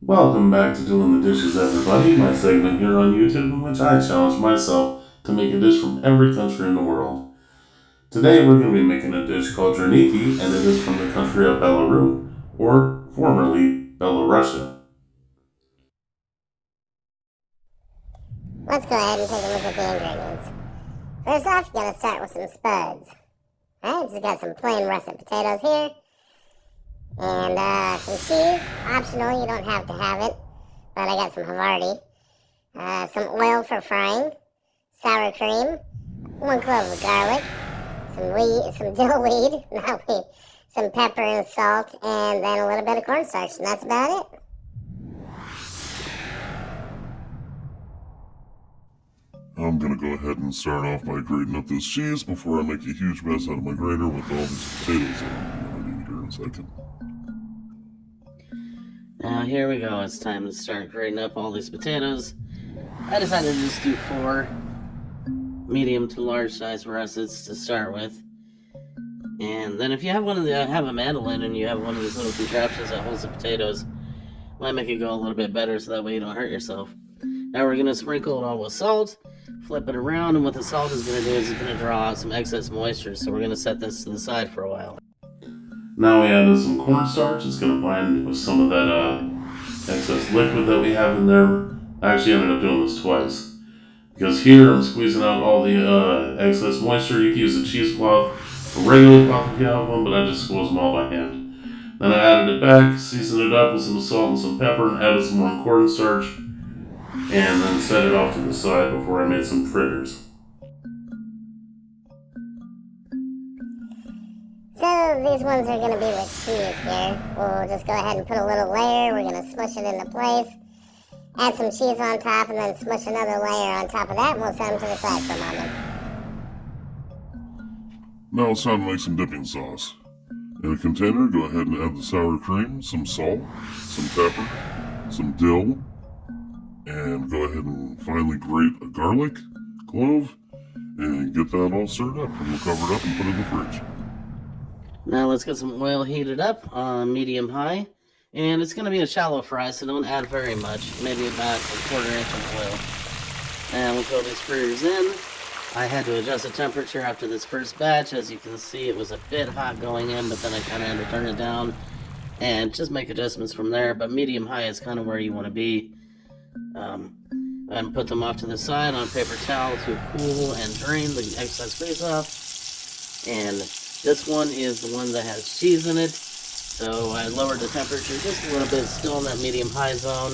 Welcome back to Doing the Dishes, everybody, my segment here on YouTube in which I challenge myself to make a dish from every country in the world. Today we're going to be making a dish called Draniki, and it is from the country of Belarus, or formerly Belarusia. Let's go ahead and take a look at the ingredients. First off, you gotta start with some spuds. Alright, just got some plain russet potatoes here. And some cheese, optional, you don't have to have it, but I got some Havarti. Some oil for frying, sour cream, 1 clove of garlic, some dill weed, not weed, some pepper and salt, and then a little bit of cornstarch, and that's about it. I'm going to go ahead and start off by grating up this cheese before I make a huge mess out of my grater with all these potatoes that I'm going to eat here in a second. Now here we go, it's time to start grating up all these potatoes. I decided to just do 4 medium to large size russets to start with. And then if you have have a mandolin and you have one of these little contraptions that holds the potatoes, might make it go a little bit better so that way you don't hurt yourself. Now we're going to sprinkle it all with salt, flip it around, and what the salt is going to do is it's going to draw out some excess moisture, so we're going to set this to the side for a while. Now we added some cornstarch. It's going to bind with some of that excess liquid that we have in there. I actually ended up doing this twice, because here I'm squeezing out all the excess moisture. You can use a cheesecloth, a regular cloth if you have one, but I just squeeze them all by hand. Then I added it back, seasoned it up with some salt and some pepper, and added some more cornstarch, and then set it off to the side before I made some fritters. So these ones are going to be with cheese here. We'll just go ahead and put a little layer. We're going to smush it into place. Add some cheese on top and then smush another layer on top of that, and we'll set them to the side for a moment. Now it's time to make some dipping sauce. In a container, go ahead and add the sour cream, some salt, some pepper, some dill, and go ahead and finally grate a garlic, clove, and get that all stirred up. And we'll cover it up and put it in the fridge. Now let's get some oil heated up on medium-high. And it's going to be a shallow fry, so don't add very much. Maybe about 1/4 inch of oil. And we'll throw these fritters in. I had to adjust the temperature after this first batch. As you can see, it was a bit hot going in, but then I kind of had to turn it down. And just make adjustments from there. But medium-high is kind of where you want to be. And put them off to the side on a paper towel to cool and drain the excess grease off. And this one is the one that has cheese in it. So I lowered the temperature just a little bit, still in that medium-high zone.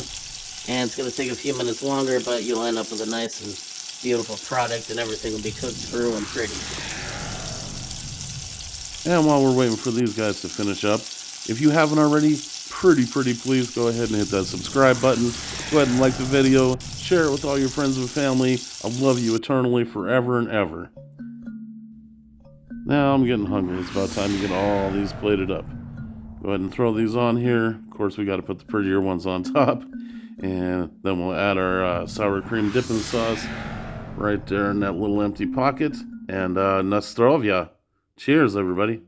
And it's going to take a few minutes longer, but you'll end up with a nice and beautiful product, and everything will be cooked through and pretty. And while we're waiting for these guys to finish up, if you haven't already, pretty please go ahead and hit that subscribe button. Go ahead and like the video, share it with all your friends and family. I love you eternally, forever and ever. Now I'm getting hungry. It's about time to get all these plated up. Go ahead and throw these on here. Of course, we got to put the prettier ones on top. And then we'll add our sour cream dipping sauce right there in that little empty pocket. And na zdrowie. Cheers, everybody.